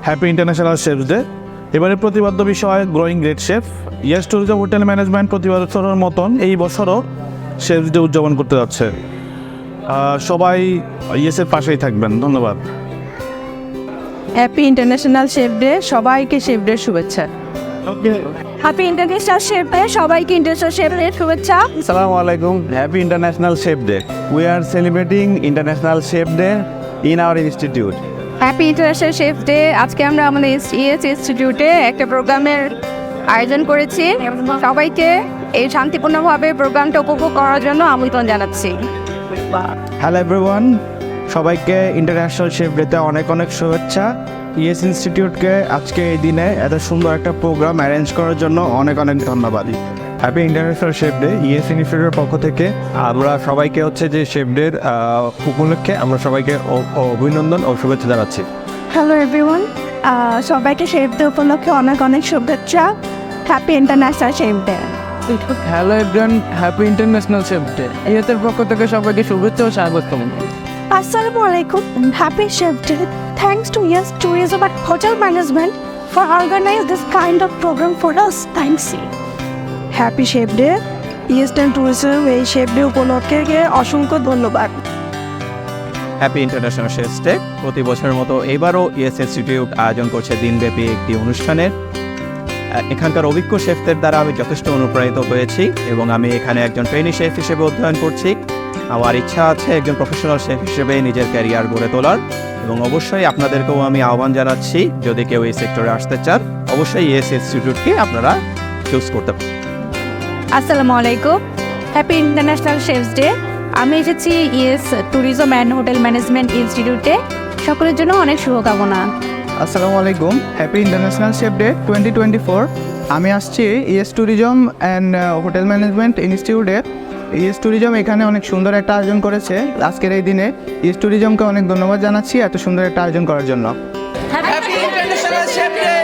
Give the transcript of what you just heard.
Happy international chefs day. এবারে প্রতিপাদ্য বিষয় growing great chef. Yes tourism hotel management প্রতি বছরের মতন এই বছরও শেফস ডে উদযাপন করতে যাচ্ছে। সবাই ইয়েসের পাশেই থাকবেন। ধন্যবাদ। হ্যাপি ইন্টারন্যাশনাল শেফ ডে, সবাইকে শেফ ডে শুভেচ্ছা। হ্যাপি ইন্টারন্যাশনাল শেফ ডে, সবাইকে ইন্টারন্যাশনাল শেফ ডে শুভেচ্ছা। আসসালামু আলাইকুম। Happy international chef day. We are celebrating international chef day in our institute. Happy international chef day. আজকে আমরা আমাদের ইএস ইনস্টিটিউটে একটা প্রোগ্রামের আয়োজন করেছি। সবাইকে এই শান্তিপূর্ণভাবে প্রোগ্রামটা উপভোগ করার জন্য আমন্ত্রণ জানাচ্ছি। হ্যালো এভরিওয়ান, সবাইকে ইন্টারন্যাশনাল শেফ ডেতে অনেক অনেক শুভেচ্ছা। ইএস ইনস্টিটিউটকে আজকে এই দিনে এত সুন্দর একটা প্রোগ্রাম অ্যারেঞ্জ করার জন্য অনেক অনেক ধন্যবাদ। Happy international chef day. ES ইনস্টিটিউটের পক্ষ থেকে আমরা সবাইকে যে শেফ ডের উপলক্ষে আমরা সবাইকে অভিনন্দন ও শুভেচ্ছা জানাচ্ছি। হ্যালো এভরিওয়ান, সবাইকে শেফ ডে উপলক্ষে অনেক অনেক শুভেচ্ছা। Happy international chef day. Hello everyone, happy international chef day. ইয়েতের পক্ষ থেকে সবাইকে শুভেচ্ছা ও স্বাগতম। Assalamu alaikum. Happy Chef Day. Thanks to Yes Tourism and Hotel Management for organizing this kind of program for us. Thanks. Happy chef day. Eastern tourism এই chef day উপলক্ষে অসংখ্য ধন্যবাদ। Happy international chefs day. প্রতি বছরের মতো এবারও ES institute আয়োজন করছে দিনব্যাপী একটি অনুষ্ঠানের। এখানকার অভিজ্ঞ শেফদের দ্বারা আমি যথেষ্ট অনুপ্রাণিত হয়েছি এবং আমি এখানে একজন ট্রেনি শেফ হিসেবে অধ্যয়ন করছি। আমার ইচ্ছা আছে একজন প্রফেশনাল শেফ হিসেবে নিজের ক্যারিয়ার গড়ে তোলার, এবং অবশ্যই আপনাদেরকেও আমি আহ্বান জানাচ্ছি, যদি কেউ এই সেক্টরে আসতে চান অবশ্যই ইএস ইনস্টিটিউটকে আপনারা চুজ করতে পারেন। আসসালামু আলাইকুম। Happy international chefs day. আমি এসেছি ES tourism and hotel management ইনস্টিটিউটে। সকলের জন্য অনেক শুভকামনা। আসসালামু আলাইকুম। Happy international chef day 2024। আমি আসছি ES tourism and hotel management ইনস্টিটিউটে। ইএস ট্যুরিজম এখানে অনেক সুন্দর একটা আয়োজন করেছে আজকের এই দিনে। ইএস ট্যুরিজমকে অনেক ধন্যবাদ জানাচ্ছি এত সুন্দর একটা আয়োজন করার জন্য। Happy international chef day.